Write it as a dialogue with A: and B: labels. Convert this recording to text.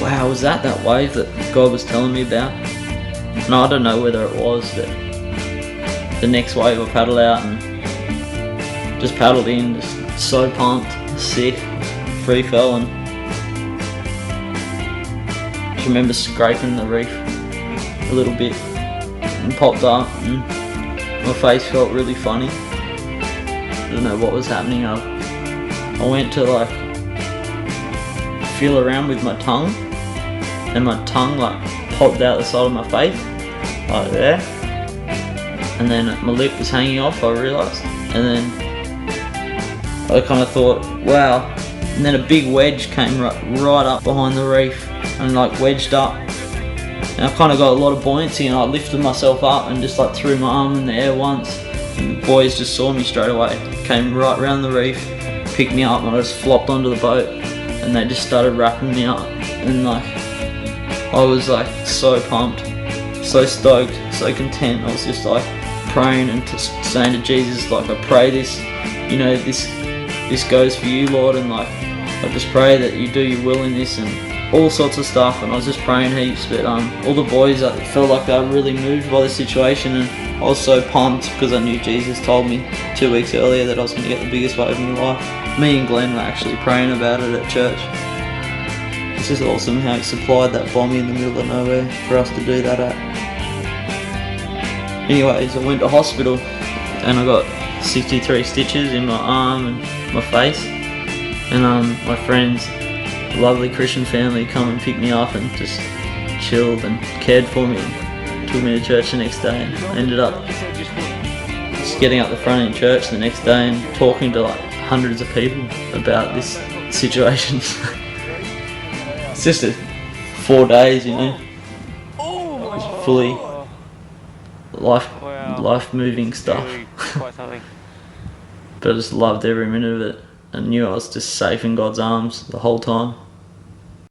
A: wow, was that wave that God was telling me about? And I don't know whether it was, but the next wave I paddled out and just paddled in, just so pumped, sick, free fell, and just remember scraping the reef a little bit and popped up, and my face felt really funny. I don't know what was happening. I went to like feel around with my tongue, and my tongue like popped out the side of my face, like there, and then my lip was hanging off, I realised, and then I kind of thought, wow, and then a big wedge came right up behind the reef and like wedged up, and I kind of got a lot of buoyancy, and I lifted myself up and just like threw my arm in the air once, and the boys just saw me straight away, came right round the reef, picked me up, and I just flopped onto the boat, and they just started wrapping me up, and like I was like so pumped, so stoked, so content. I was just like praying and saying to Jesus, like, I pray this, you know, this goes for you, Lord, and like I just pray that you do your will in this, and all sorts of stuff. And I was just praying heaps, but all the boys, I felt like they were really moved by the situation, and I was so pumped because I knew Jesus told me 2 weeks earlier that I was going to get the biggest wave in my life. Me and Glenn were actually praying about it at church. It's just awesome how he supplied that bombie in the middle of nowhere for us to do that at. Anyways, I went to hospital and I got 63 stitches in my arm and my face, and my friends, a lovely Christian family, come and picked me up and just chilled and cared for me and took me to church the next day, and I ended up just getting up the front in church the next day and talking to like hundreds of people about this situation. It's just 4 days, you know, just fully life moving stuff. But I just loved every minute of it, and knew I was just safe in God's arms the whole time.